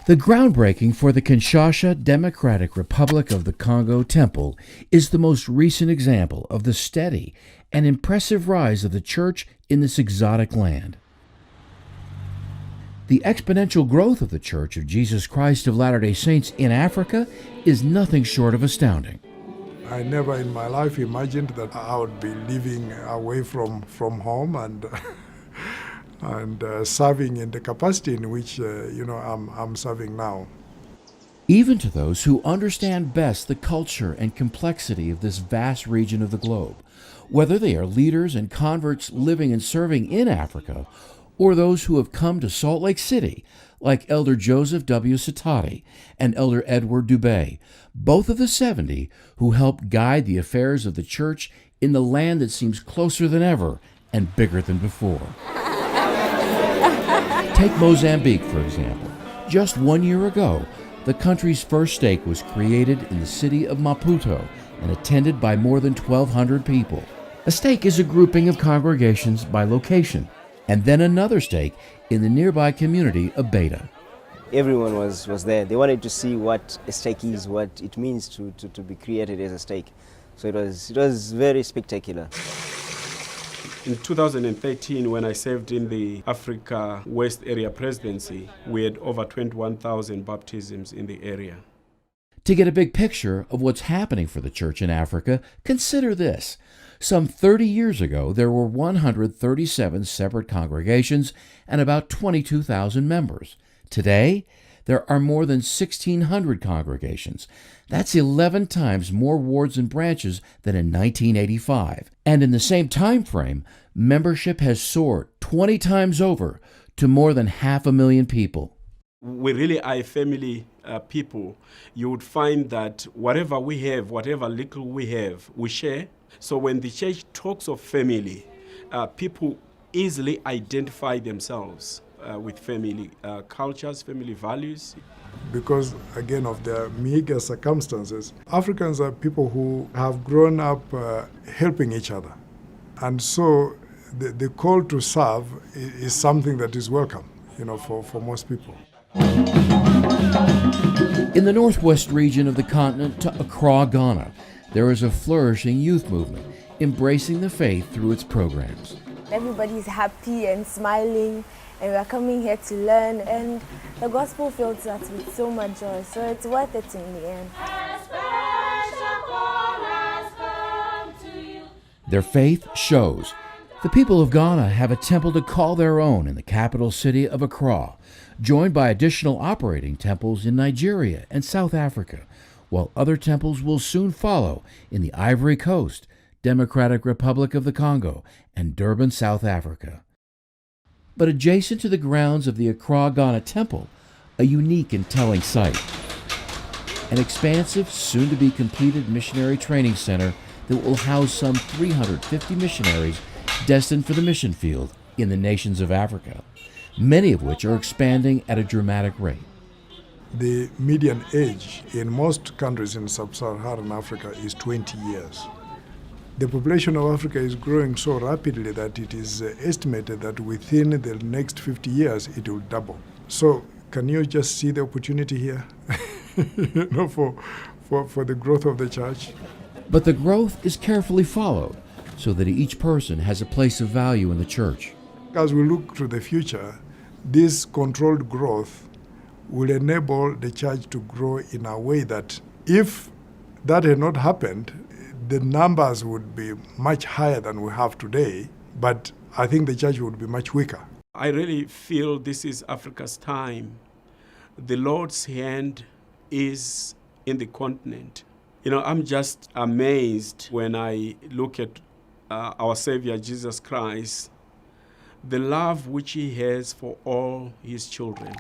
The groundbreaking for the Kinshasa Democratic Republic of the Congo Temple is the most recent example of the steady and impressive rise of the church in this exotic land. The exponential growth of the Church of Jesus Christ of Latter-day Saints in Africa is nothing short of astounding. I never in my life imagined that I would be living away from home and serving in the capacity in which I'm serving now. Even to those who understand best the culture and complexity of this vast region of the globe, whether they are leaders and converts living and serving in Africa, or those who have come to Salt Lake City, like Elder Joseph W. Satati and Elder Edward Dubé, both of the 70 who helped guide the affairs of the church in the land that seems closer than ever and bigger than before. Take Mozambique, for example. Just 1 year ago, the country's first stake was created in the city of Maputo and attended by more than 1,200 people. A stake is a grouping of congregations by location, and then another stake in the nearby community of Beta. Everyone was there. They wanted to see what a stake is, what it means to be created as a stake. So it was very spectacular. In 2013, when I served in the Africa West Area Presidency, we had over 21,000 baptisms in the area. To get a big picture of what's happening for the church in Africa, consider this. Some 30 years ago, there were 137 separate congregations and about 22,000 members. Today, there are more than 1,600 congregations. That's 11 times more wards and branches than in 1985. And in the same time frame, membership has soared 20 times over to more than 500,000 people. We really are family people. You would find that whatever we have, whatever little we have, we share. So when the church talks of family, people easily identify themselves with family cultures, family values. Because, again, of their meager circumstances, Africans are people who have grown up helping each other. And so the call to serve is something that is welcome, for most people. In the northwest region of the continent to Accra, Ghana, there is a flourishing youth movement embracing the faith through its programs. Everybody's happy and smiling, and we are coming here to learn, and the gospel fills us with so much joy, so it's worth it in the end. Their faith shows. The people of Ghana have a temple to call their own in the capital city of Accra, joined by additional operating temples in Nigeria and South Africa, while other temples will soon follow in the Ivory Coast, Democratic Republic of the Congo, and Durban, South Africa. But adjacent to the grounds of the Accra, Ghana Temple, a unique and telling site. An expansive, soon-to-be-completed missionary training center that will house some 350 missionaries destined for the mission field in the nations of Africa, many of which are expanding at a dramatic rate. The median age in most countries in sub-Saharan Africa is 20 years. The population of Africa is growing so rapidly that it is estimated that within the next 50 years it will double. So can you just see the opportunity here for the growth of the church? But the growth is carefully followed so that each person has a place of value in the church. As we look to the future, this controlled growth will enable the church to grow in a way that if that had not happened, the numbers would be much higher than we have today, but I think the church would be much weaker. I really feel this is Africa's time. The Lord's hand is in the continent. I'm just amazed when I look at our Savior Jesus Christ, the love which he has for all his children.